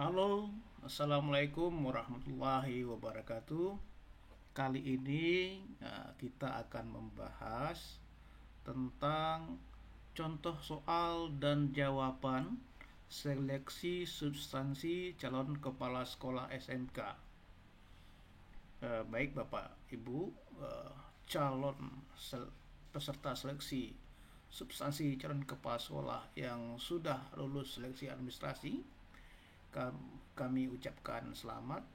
Halo, Assalamualaikum warahmatullahi wabarakatuh. Kali ini kita akan membahas tentang contoh soal dan jawaban seleksi substansi calon kepala sekolah SMK. Baik Bapak Ibu, calon peserta seleksi substansi calon kepala sekolah yang sudah lulus seleksi administrasi, kami ucapkan selamat.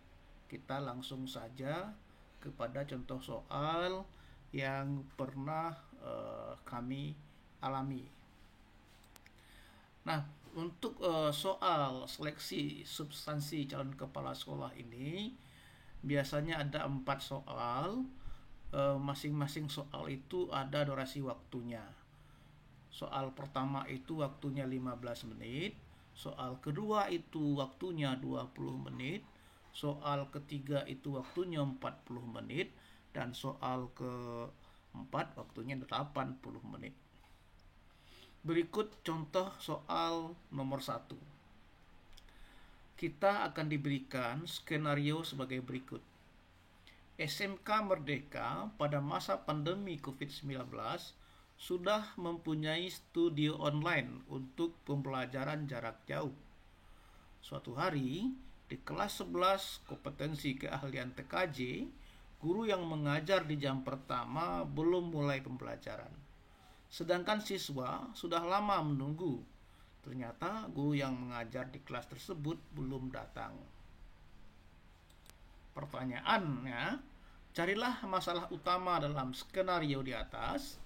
Kita langsung saja kepada contoh soal yang pernah kami alami. Nah, untuk soal seleksi substansi calon kepala sekolah ini biasanya ada 4 soal. Masing-masing soal itu ada durasi waktunya. Soal pertama itu waktunya 15 menit. Soal kedua itu waktunya 20 menit. Soal ketiga itu waktunya 40 menit. Dan soal keempat waktunya 80 menit. Berikut contoh soal nomor 1. Kita akan diberikan skenario sebagai berikut. SMK Merdeka pada masa pandemi COVID-19 sudah mempunyai studio online untuk pembelajaran jarak jauh. Suatu hari, di kelas 11 kompetensi keahlian TKJ, guru yang mengajar di jam pertama belum mulai pembelajaran. Sedangkan siswa sudah lama menunggu. Ternyata guru yang mengajar di kelas tersebut belum datang. Pertanyaannya, carilah masalah utama dalam skenario di atas.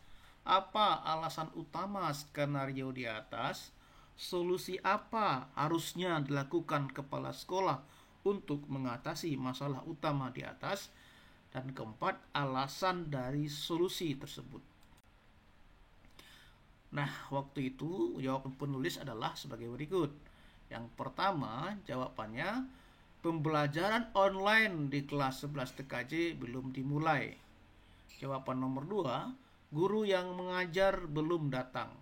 Apa alasan utama skenario di atas? Solusi apa harusnya dilakukan kepala sekolah untuk mengatasi masalah utama di atas? Dan keempat, alasan dari solusi tersebut. Nah, waktu itu jawaban penulis adalah sebagai berikut. Yang pertama, jawabannya pembelajaran online di kelas 11 TKJ belum dimulai. Jawaban nomor 2, guru yang mengajar belum datang.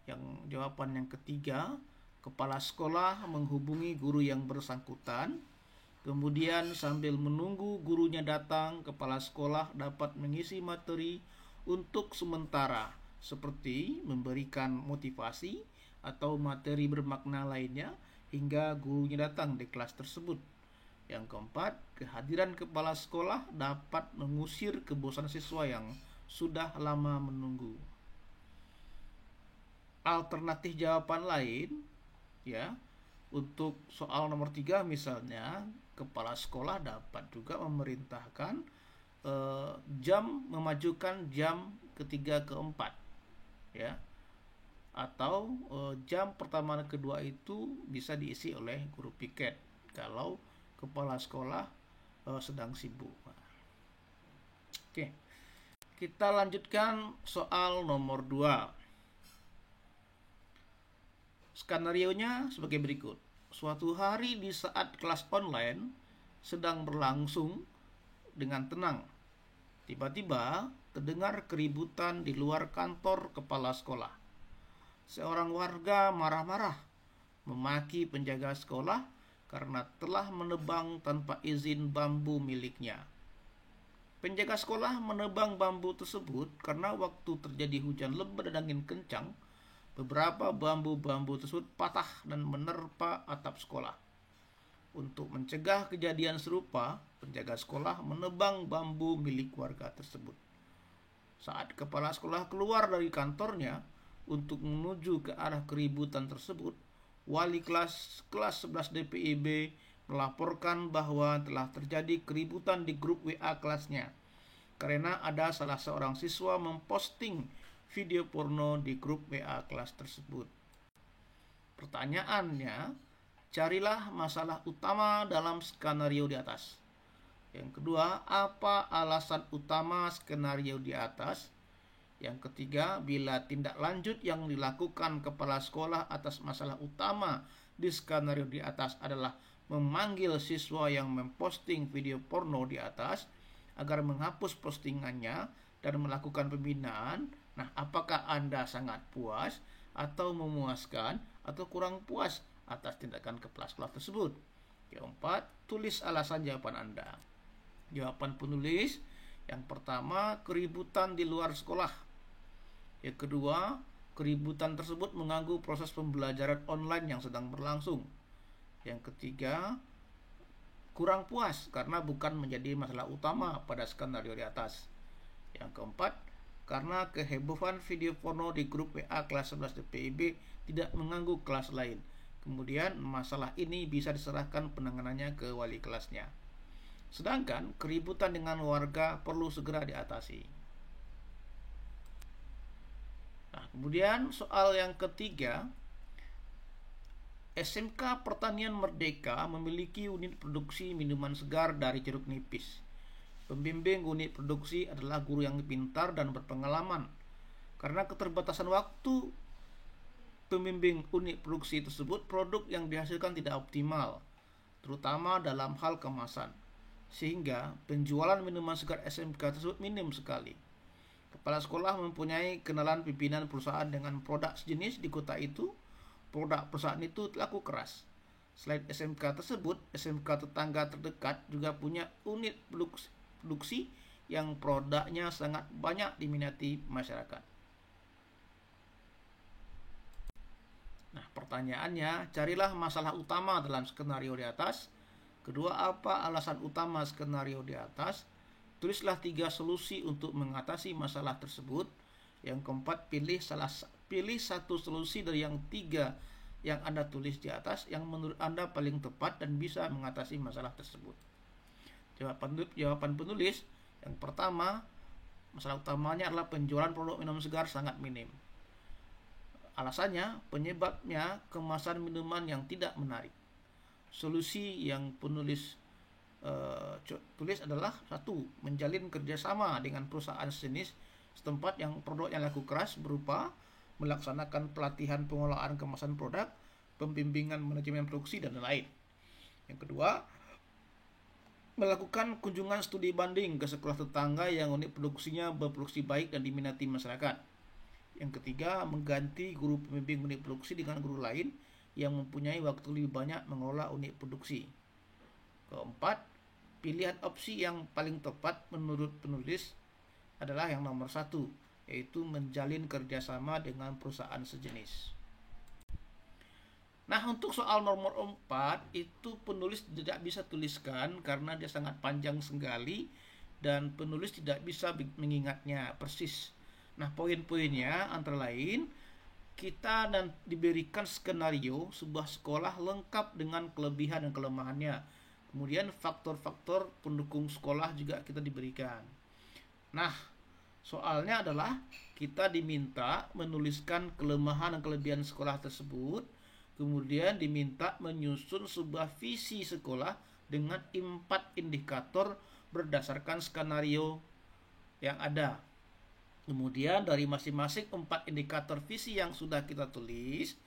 Yang jawaban yang ketiga, kepala sekolah menghubungi guru yang bersangkutan. Kemudian sambil menunggu gurunya datang, kepala sekolah dapat mengisi materi untuk sementara, seperti memberikan motivasi atau materi bermakna lainnya hingga gurunya datang di kelas tersebut. Yang keempat, kehadiran kepala sekolah dapat mengusir kebosanan siswa yang sudah lama menunggu. Alternatif jawaban lain, ya, untuk soal nomor 3 misalnya, kepala sekolah dapat juga memerintahkan memajukan jam ketiga keempat, ya, atau jam pertama dan kedua itu bisa diisi oleh guru piket kalau kepala sekolah sedang sibuk. Oke, kita lanjutkan soal nomor 2. Skenarionya sebagai berikut. Suatu hari di saat kelas online sedang berlangsung dengan tenang, tiba-tiba terdengar keributan di luar kantor kepala sekolah. Seorang warga marah-marah memaki penjaga sekolah karena telah menebang tanpa izin bambu miliknya. Penjaga sekolah menebang bambu tersebut karena waktu terjadi hujan lebat dan angin kencang, beberapa bambu-bambu tersebut patah dan menerpa atap sekolah. Untuk mencegah kejadian serupa, penjaga sekolah menebang bambu milik warga tersebut. Saat kepala sekolah keluar dari kantornya untuk menuju ke arah keributan tersebut, wali kelas 11 DPIB melaporkan bahwa telah terjadi keributan di grup WA kelasnya karena ada salah seorang siswa memposting video porno di grup WA kelas tersebut. Pertanyaannya, carilah masalah utama dalam skenario di atas. Yang kedua, apa alasan utama skenario di atas? Yang ketiga, bila tindak lanjut yang dilakukan kepala sekolah atas masalah utama di skenario di atas adalah memanggil siswa yang memposting video porno di atas agar menghapus postingannya dan melakukan pembinaan. Nah, apakah Anda sangat puas atau memuaskan atau kurang puas atas tindakan kepala sekolah tersebut. Keempat, tulis alasan jawaban Anda. Jawaban penulis: yang pertama, keributan di luar sekolah. Yang kedua, keributan tersebut mengganggu proses pembelajaran online yang sedang berlangsung. Yang ketiga, kurang puas karena bukan menjadi masalah utama pada skenario di atas. Yang keempat, karena kehebohan video porno di grup WA kelas 11 DPIB tidak mengganggu kelas lain. Kemudian masalah ini bisa diserahkan penanganannya ke wali kelasnya. Sedangkan keributan dengan warga perlu segera diatasi. Nah, kemudian soal yang ketiga, SMK Pertanian Merdeka memiliki unit produksi minuman segar dari jeruk nipis. Pembimbing unit produksi adalah guru yang pintar dan berpengalaman. Karena keterbatasan waktu pembimbing unit produksi tersebut, produk yang dihasilkan tidak optimal, terutama dalam hal kemasan, sehingga penjualan minuman segar SMK tersebut minim sekali. Kepala sekolah mempunyai kenalan pimpinan perusahaan dengan produk sejenis di kota itu. Produk perusahaan itu laku keras. Selain SMK tersebut, SMK tetangga terdekat juga punya unit produksi yang produknya sangat banyak diminati masyarakat. Nah, pertanyaannya, carilah masalah utama dalam skenario di atas. Kedua, apa alasan utama skenario di atas? Tulislah 3 solusi untuk mengatasi masalah tersebut. Yang keempat, pilih satu solusi dari yang 3 yang Anda tulis di atas yang menurut Anda paling tepat dan bisa mengatasi masalah tersebut. Jawaban penulis: yang pertama, masalah utamanya adalah penjualan produk minum segar sangat minim. Alasannya, penyebabnya kemasan minuman yang tidak menarik. Solusi yang penulis tulis adalah: 1. Menjalin kerjasama dengan perusahaan sejenis setempat yang produknya laku keras, berupa melaksanakan pelatihan pengolahan kemasan produk, pembimbingan manajemen produksi, dan lain-lain. Yang kedua, melakukan kunjungan studi banding ke sekolah tetangga yang unit produksinya berproduksi baik dan diminati masyarakat. Yang ketiga, mengganti guru pembimbing unit produksi dengan guru lain yang mempunyai waktu lebih banyak mengelola unit produksi. Keempat, pilihan opsi yang paling tepat menurut penulis adalah yang nomor 1, yaitu menjalin kerjasama dengan perusahaan sejenis. Nah, untuk soal nomor 4 itu penulis tidak bisa tuliskan karena dia sangat panjang sekali dan penulis tidak bisa mengingatnya persis. Nah, poin-poinnya antara lain, kita dan diberikan skenario sebuah sekolah lengkap dengan kelebihan dan kelemahannya. Kemudian faktor-faktor pendukung sekolah juga kita diberikan. Nah, soalnya adalah kita diminta menuliskan kelemahan dan kelebihan sekolah tersebut, kemudian diminta menyusun sebuah visi sekolah dengan 4 indikator berdasarkan skenario yang ada. Kemudian dari masing-masing 4 indikator visi yang sudah kita tulis,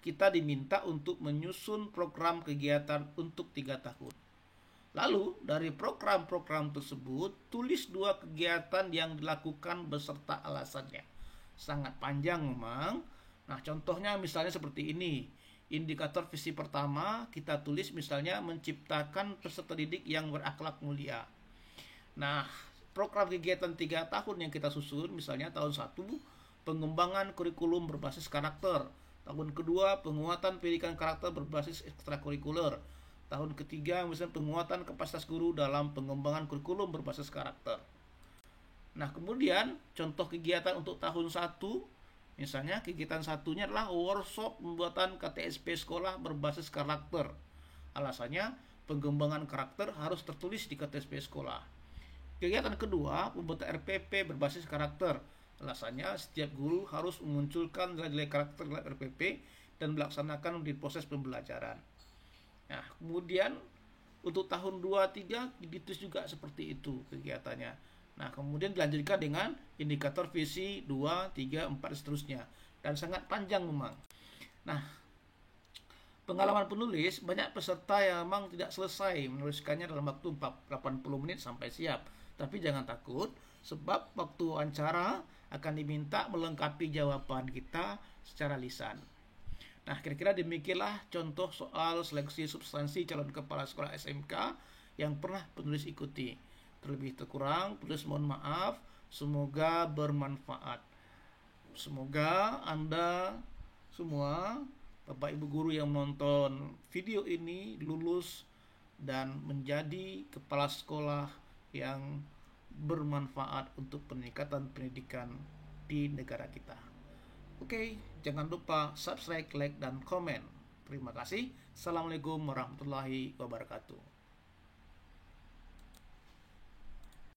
kita diminta untuk menyusun program kegiatan untuk 3 tahun. Lalu dari program-program tersebut, tulis 2 kegiatan yang dilakukan beserta alasannya. Sangat panjang memang. Nah, contohnya misalnya seperti ini. Indikator visi pertama, kita tulis misalnya menciptakan peserta didik yang berakhlak mulia. Nah, program kegiatan 3 tahun yang kita susun, misalnya tahun 1, pengembangan kurikulum berbasis karakter. Tahun kedua, penguatan pendidikan karakter berbasis ekstrakurikuler. Tahun ketiga, misalnya penguatan kapasitas guru dalam pengembangan kurikulum berbasis karakter. Nah, kemudian contoh kegiatan untuk tahun 1, misalnya kegiatan satunya adalah workshop pembuatan KTSP sekolah berbasis karakter. Alasannya, pengembangan karakter harus tertulis di KTSP sekolah. Kegiatan kedua, pembuatan RPP berbasis karakter. Alasannya, setiap guru harus memunculkan nilai-nilai karakter dalam RPP dan melaksanakan di proses pembelajaran. Nah, kemudian untuk tahun 2-3 ditulis juga seperti itu kegiatannya. Nah, kemudian dilanjutkan dengan indikator visi 2, 3, 4 seterusnya. Dan sangat panjang memang. Nah, pengalaman penulis, banyak peserta yang memang tidak selesai menuliskannya dalam waktu 80 menit sampai siap. Tapi jangan takut, sebab waktu wawancara akan diminta melengkapi jawaban kita secara lisan. Nah, kira-kira demikianlah contoh soal seleksi substansi calon kepala sekolah SMK yang pernah penulis ikuti. Terlebih terkurang, penulis mohon maaf. Semoga bermanfaat. Semoga Anda semua, Bapak Ibu guru yang menonton video ini, lulus dan menjadi kepala sekolah yang bermanfaat untuk peningkatan pendidikan di negara kita. Oke, jangan lupa subscribe, like, dan komen. Terima kasih. Assalamualaikum warahmatullahi wabarakatuh.